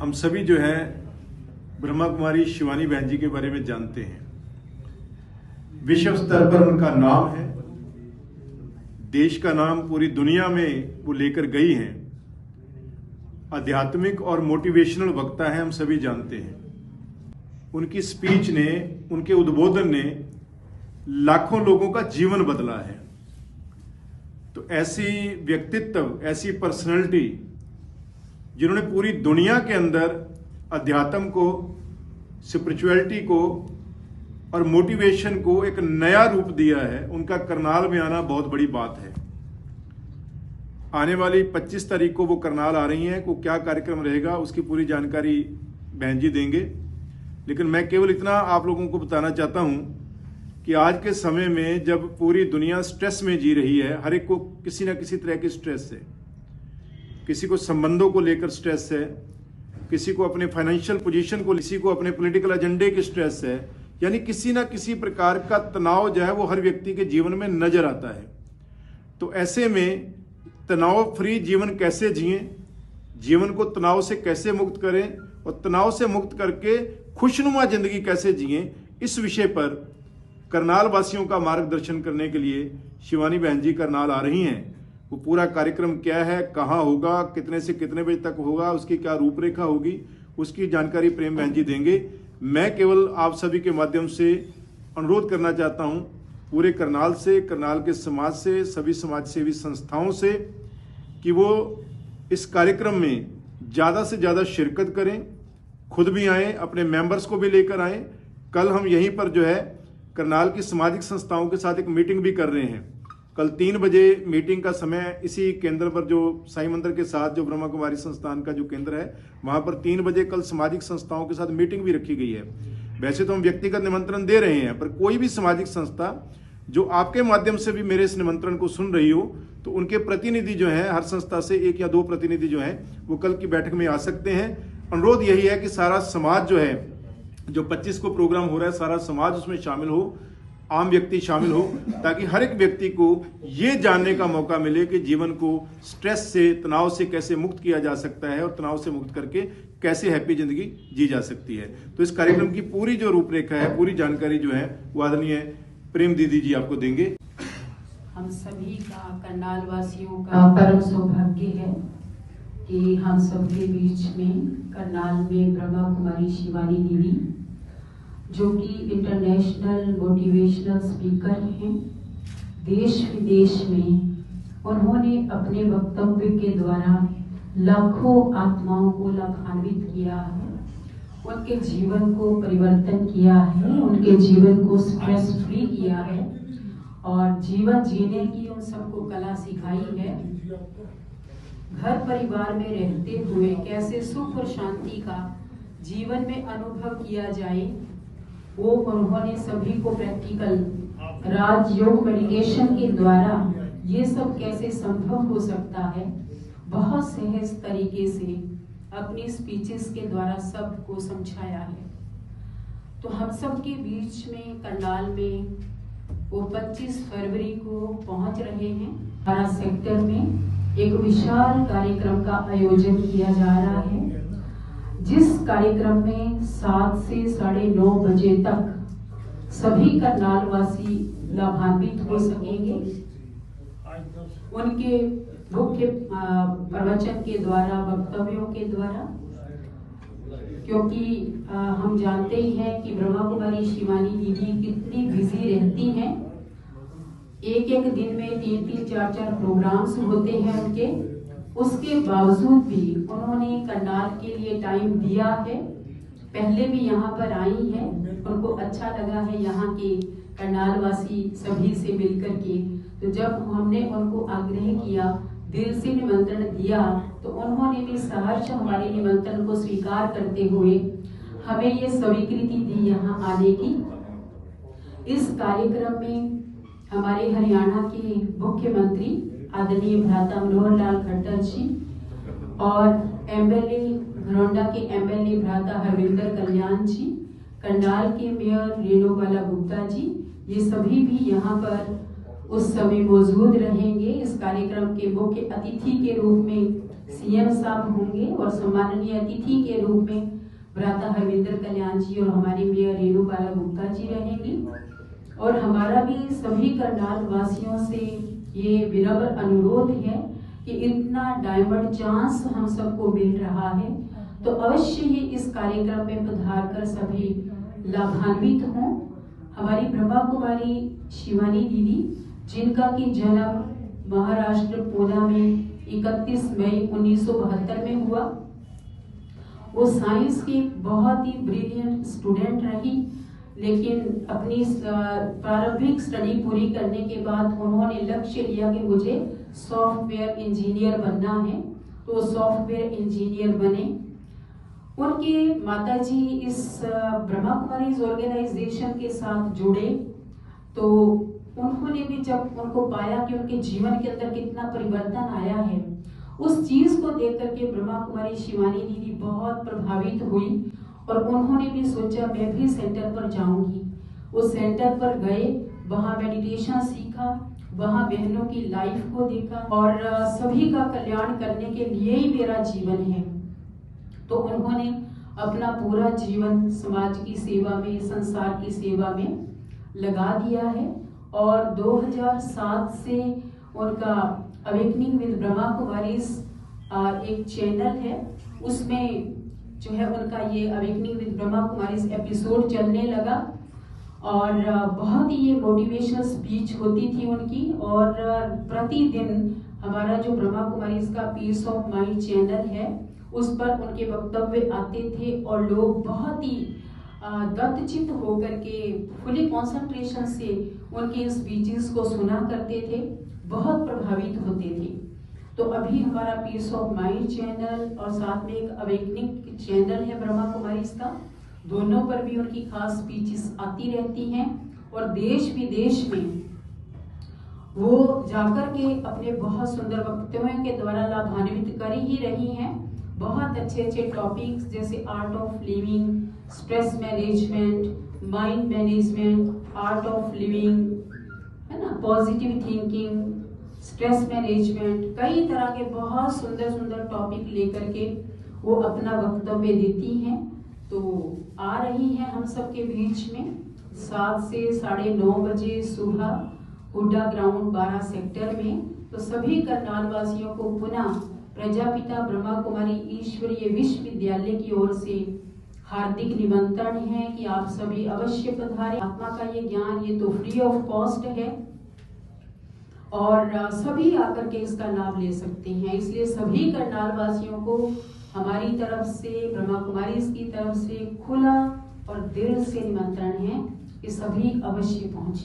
हम सभी जो है ब्रह्मा कुमारी शिवानी बहन जी के बारे में जानते हैं। विश्व स्तर पर उनका नाम है, देश का नाम पूरी दुनिया में वो लेकर गई हैं। आध्यात्मिक और मोटिवेशनल वक्ता है, हम सभी जानते हैं। उनकी स्पीच ने, उनके उद्बोधन ने लाखों लोगों का जीवन बदला है। तो ऐसी व्यक्तित्व, ऐसी पर्सनैलिटी जिन्होंने पूरी दुनिया के अंदर अध्यात्म को, स्पिरिचुअलिटी को और मोटिवेशन को एक नया रूप दिया है, उनका करनाल में आना बहुत बड़ी बात है। आने वाली 25 तारीख को वो करनाल आ रही हैं। को क्या कार्यक्रम रहेगा उसकी पूरी जानकारी बहन जी देंगे, लेकिन मैं केवल इतना आप लोगों को बताना चाहता हूं कि आज के समय में जब पूरी दुनिया स्ट्रेस में जी रही है, हर एक को किसी ना किसी तरह की स्ट्रेस है। किसी को संबंधों को लेकर स्ट्रेस है, किसी को अपने फाइनेंशियल पोजीशन को, किसी को अपने पॉलिटिकल एजेंडे की स्ट्रेस है। यानी किसी ना किसी प्रकार का तनाव जो है वो हर व्यक्ति के जीवन में नजर आता है। तो ऐसे में तनाव फ्री जीवन कैसे जिएं, जीवन को तनाव से कैसे मुक्त करें और तनाव से मुक्त करके खुशनुमा जिंदगी कैसे जिएं, इस विषय पर करनाल वासियों का मार्गदर्शन करने के लिए शिवानी बहन जी करनाल आ रही हैं। वो पूरा कार्यक्रम क्या है, कहाँ होगा, कितने से कितने बजे तक होगा, उसकी क्या रूपरेखा होगी, उसकी जानकारी प्रेम बहन जी देंगे। मैं केवल आप सभी के माध्यम से अनुरोध करना चाहता हूं, पूरे करनाल से, करनाल के समाज से, सभी समाज सेवी संस्थाओं से, कि वो इस कार्यक्रम में ज़्यादा से ज़्यादा शिरकत करें, खुद भी आएँ, अपने मेंबर्स को भी लेकर आएँ। कल हम यहीं पर जो है करनाल की सामाजिक संस्थाओं के साथ एक मीटिंग भी कर रहे हैं। कल 3 बजे मीटिंग का समय इसी केंद्र पर, जो साईं मंदिर के साथ जो ब्रह्मा कुमारी संस्थान का जो केंद्र है, वहां पर 3 बजे कल सामाजिक संस्थाओं के साथ मीटिंग भी रखी गई है। वैसे तो हम व्यक्तिगत निमंत्रण दे रहे हैं, पर कोई भी सामाजिक संस्था जो आपके माध्यम से भी मेरे इस निमंत्रण को सुन रही हो, तो उनके प्रतिनिधि जो है, हर संस्था से 1 या 2 प्रतिनिधि जो है वो कल की बैठक में आ सकते हैं। अनुरोध यही है कि सारा समाज जो है, जो 25 को प्रोग्राम हो रहा है, सारा समाज उसमें शामिल हो, आम व्यक्ति शामिल हो, ताकि हर एक व्यक्ति को ये जानने का मौका मिले कि जीवन को स्ट्रेस से, तनाव से कैसे मुक्त किया जा सकता है और तनाव से मुक्त करके कैसे हैप्पी जिंदगी जी जा सकती है। तो इस कार्यक्रम की पूरी जो रूपरेखा है, पूरी जानकारी जो है वो आदरणीय प्रेम दीदी जी आपको देंगे। हम सभी का, करनाल वासियों का परम सौभाग्य है कि हम सबके बीच में करनाल में ब्रह्मा कुमारी शिवानी दीदी, जो कि इंटरनेशनल मोटिवेशनल स्पीकर हैं, देश विदेश में उन्होंने अपने वक्तव्य के द्वारा लाखों आत्माओं को लाभान्वित किया है, उनके जीवन को परिवर्तन किया है, उनके जीवन को स्ट्रेस फ्री किया है और जीवन जीने की उन सबको कला सिखाई है। घर परिवार में रहते हुए कैसे सुख और शांति का जीवन में अनुभव किया जाए, वो उन्होंने सभी को प्रैक्टिकल राजयोग मेडिटेशन के द्वारा ये सब कैसे संभव हो सकता है, बहुत सहज तरीके से अपनी स्पीचेस के द्वारा सबको समझाया है। तो हम सब के बीच में करनाल में वो 25 फरवरी को पहुंच रहे हैं। हमारा सेक्टर में एक विशाल कार्यक्रम का आयोजन किया जा रहा है, जिस कार्यक्रम में 7 से 9:30 बजे तक सभी करनाल वासी लाभान्वित हो सकेंगे। उनके मुख्य प्रवचन के द्वारा, वक्तव्यों के द्वारा, क्योंकि हम जानते ही हैं कि ब्रह्मा कुमारी शिवानी दीदी कितनी बिजी रहती हैं। एक दिन में 3-3, 4-4 प्रोग्राम्स होते हैं उनके। उसके बावजूद भी उन्होंने करनाल के लिए टाइम दिया है। पहले भी यहाँ पर आई हैं, उनको अच्छा लगा है यहाँ के करनाल वासी सभी से मिलकर के। तो जब हमने उनको आग्रह किया, दिल से निमंत्रण दिया, तो उन्होंने भी सहर्ष हमारे निमंत्रण को स्वीकार करते हुए हमें ये स्वीकृति दी यहाँ आने की। इस कार्यक्रम में हमारे हरियाणा के मुख्यमंत्री आदरणीय भ्राता मनोहर लाल खट्टर जी और एमएलए घरौंडा के एमएलए भ्राता हरविंदर कल्याण जी, करनाल के मेयर रेणुबाला गुप्ता जी, ये सभी भी यहाँ पर उस समय मौजूद रहेंगे। इस कार्यक्रम के मुख्य अतिथि के रूप में सीएम साहब होंगे और सम्माननीय अतिथि के रूप में भ्राता हरविंदर कल्याण जी और हमारी मेयर रेणु बाला गुप्ता जी रहेंगी। और हमारा भी सभी करनाल वासियों से ये विनम्र अनुरोध है कि इतना डायमंड चांस हम सबको मिल रहा है तो अवश्य ही इस कार्यक्रम में पधार कर सभी लाभान्वित हों। हमारी ब्रह्मा कुमारी शिवानी दीदी, जिनका की जन्म महाराष्ट्र पूना में 31 मई 1972 में हुआ, वो साइंस की बहुत ही ब्रिलियंट स्टूडेंट रही, लेकिन अपनी प्रारंभिक स्टडी पूरी करने के बाद उन्होंने लक्ष्य लिया कि मुझे सॉफ्टवेयर इंजीनियर बनना है, तो सॉफ्टवेयर इंजीनियर बने। उनके माताजी इस ब्रह्मा कुमारीज ऑर्गेनाइजेशन के साथ जुड़े तो उन्होंने भी जब उनको पाया कि उनके जीवन के अंदर कितना परिवर्तन आया है, उस चीज को देख करके ब्रह्मा कुमारी शिवानी दीदी बहुत प्रभावित हुई और उन्होंने भी सोचा मैं भी सेंटर पर जाऊंगी। उस सेंटर पर गए, वहां मेडिटेशन सीखा, वहां बहनों की लाइफ को देखा और सभी का कल्याण करने के लिए ही मेरा जीवन है। तो उन्होंने अपना पूरा जीवन समाज की सेवा में, संसार की सेवा में लगा दिया है और 2007 से उनका अवेकनिंग विद ब्रह्मा कुमारीज एक चैनल है, उसमें जो है उनका ये awakening with Brahma Kumaris episode चलने लगा और बहुत ही ये मोटिवेशनल स्पीच होती थी उनकी। और प्रतिदिन हमारा जो ब्रह्मा कुमारीज का पीस ऑफ माइंड चैनल है उस पर उनके वक्तव्य आते थे और लोग बहुत ही दत्तचित्त होकर के फुली कंसंट्रेशन से उनके स्पीचेस को सुना करते थे, बहुत प्रभावित होते थे। तो अभी हमारा पीस ऑफ माइंड चैनल और साथ में एक अवेकनिंग चैनल है ब्रह्मा कुमारीज का, दोनों पर भी उनकी खास स्पीचेस आती रहती हैं और देश विदेश में वो जाकर के अपने बहुत सुंदर वक्तव्यों के द्वारा लाभान्वित कर ही रही हैं। बहुत अच्छे अच्छे टॉपिक्स जैसे art of living, stress management, mind management, art of living, है ना, पॉजिटिव थिंकिंग, स्ट्रेस मैनेजमेंट, कई तरह के बहुत सुंदर सुंदर टॉपिक लेकर के वो अपना वक्तव्य देती हैं। तो आ रही हैं हम सबके बीच में 7 से 9:30 बजे सुबह हुड्डा ग्राउंड 12 सेक्टर में। तो सभी करनाल वासियों को पुनः प्रजापिता ब्रह्मा कुमारी ईश्वरीय विश्वविद्यालय की ओर से हार्दिक निमंत्रण है कि आप सभी अवश्य पधारें। आत्मा का ये ज्ञान ये तो फ्री ऑफ कॉस्ट है और सभी आकर के इसका लाभ ले सकते हैं, इसलिए सभी करनाल वासियों को हमारी तरफ से, ब्रह्मा कुमारी की तरफ से खुला और दिल से निमंत्रण है कि सभी अवश्य पहुंचे।